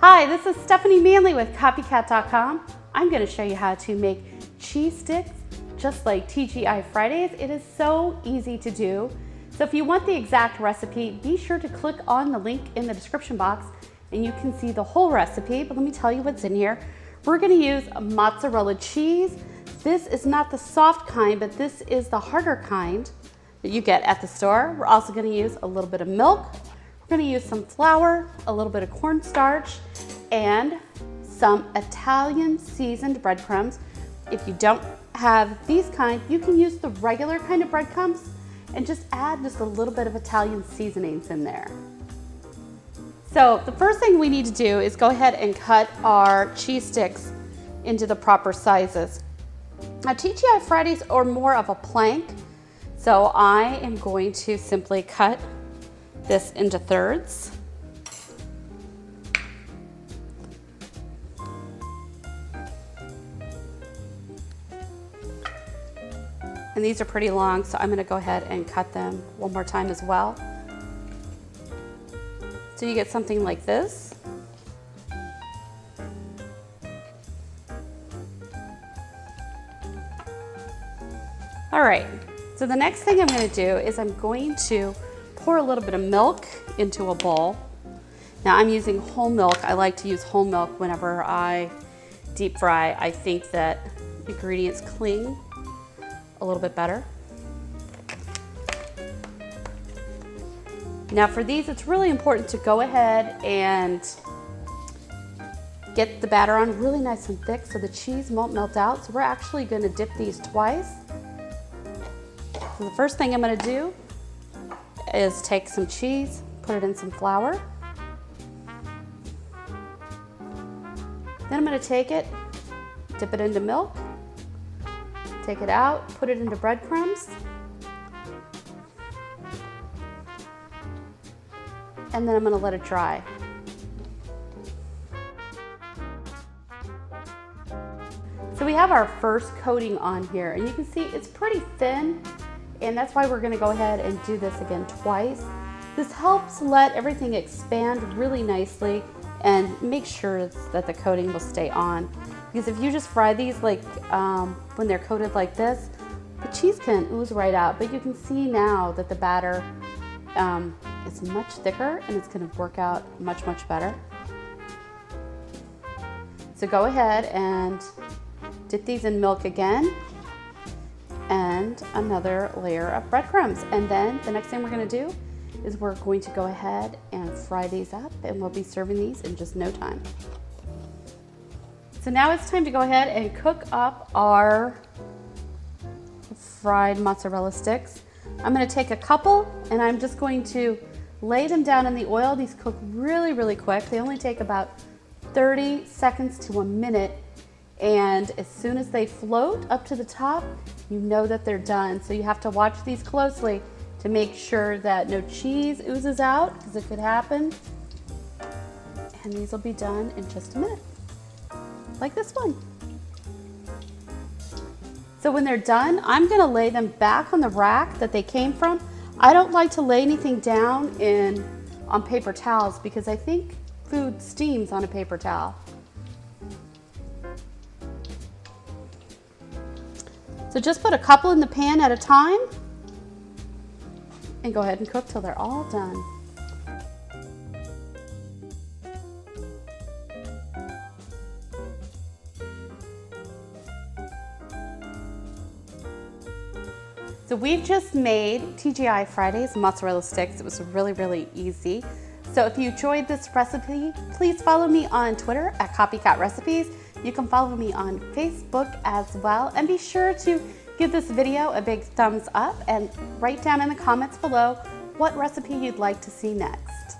Hi, this is Stephanie Manley with Copycat.com. I'm going to show you how to make cheese sticks just like TGI Fridays. It is so easy to do. So if you want the exact recipe, be sure to click on the link in the description box and you can see the whole recipe. But let me tell you what's in here. We're going to use mozzarella cheese. This is not the soft kind, but this is the harder kind that you get at the store. We're also going to use a little bit of milk. We're going to use some flour, a little bit of cornstarch, and some Italian seasoned breadcrumbs. If you don't have these kind, you can use the regular kind of breadcrumbs and just add just a little bit of Italian seasonings in there. So the first thing we need to do is go ahead and cut our cheese sticks into the proper sizes. Now TGI Fridays are more of a plank, so I am going to simply cut this into thirds. And these are pretty long, so I'm going to go ahead and cut them one more time as well. So you get something like this. All right, so the next thing I'm going to do is I'm going to pour a little bit of milk into a bowl. Now I'm using whole milk. I like to use whole milk whenever I deep fry. I think that ingredients cling a little bit better. Now for these, it's really important to go ahead and get the batter on really nice and thick so the cheese won't melt out. So we're actually going to dip these twice. So the first thing I'm going to do is take some cheese, put it in some flour. Then I'm going to take it, dip it into milk, take it out, put it into breadcrumbs, and then I'm going to let it dry. So we have our first coating on here, and you can see it's pretty thin, and that's why we're going to go ahead and do this again twice. This helps let everything expand really nicely and make sure that the coating will stay on. Because if you just fry these like when they're coated like this, the cheese can ooze right out. But you can see now that the batter is much thicker and it's going to work out much, much better. So go ahead and dip these in milk again and another layer of breadcrumbs. And then the next thing we're going to do is we're going to go ahead and fry these up, and we'll be serving these in just no time. So now it's time to go ahead and cook up our fried mozzarella sticks. I'm going to take a couple and I'm just going to lay them down in the oil. These cook really, really quick. They only take about 30 seconds to a minute. And as soon as they float up to the top, you know that they're done. So you have to watch these closely to make sure that no cheese oozes out, because it could happen. And these will be done in just a minute, like this one. So when they're done, I'm gonna lay them back on the rack that they came from. I don't like to lay anything down on paper towels because I think food steams on a paper towel. So just put a couple in the pan at a time and go ahead and cook till they're all done. So we've just made TGI Fridays mozzarella sticks. It was really, really easy. So if you enjoyed this recipe, please follow me on Twitter at Copycat Recipes. You can follow me on Facebook as well. And be sure to give this video a big thumbs up and write down in the comments below what recipe you'd like to see next.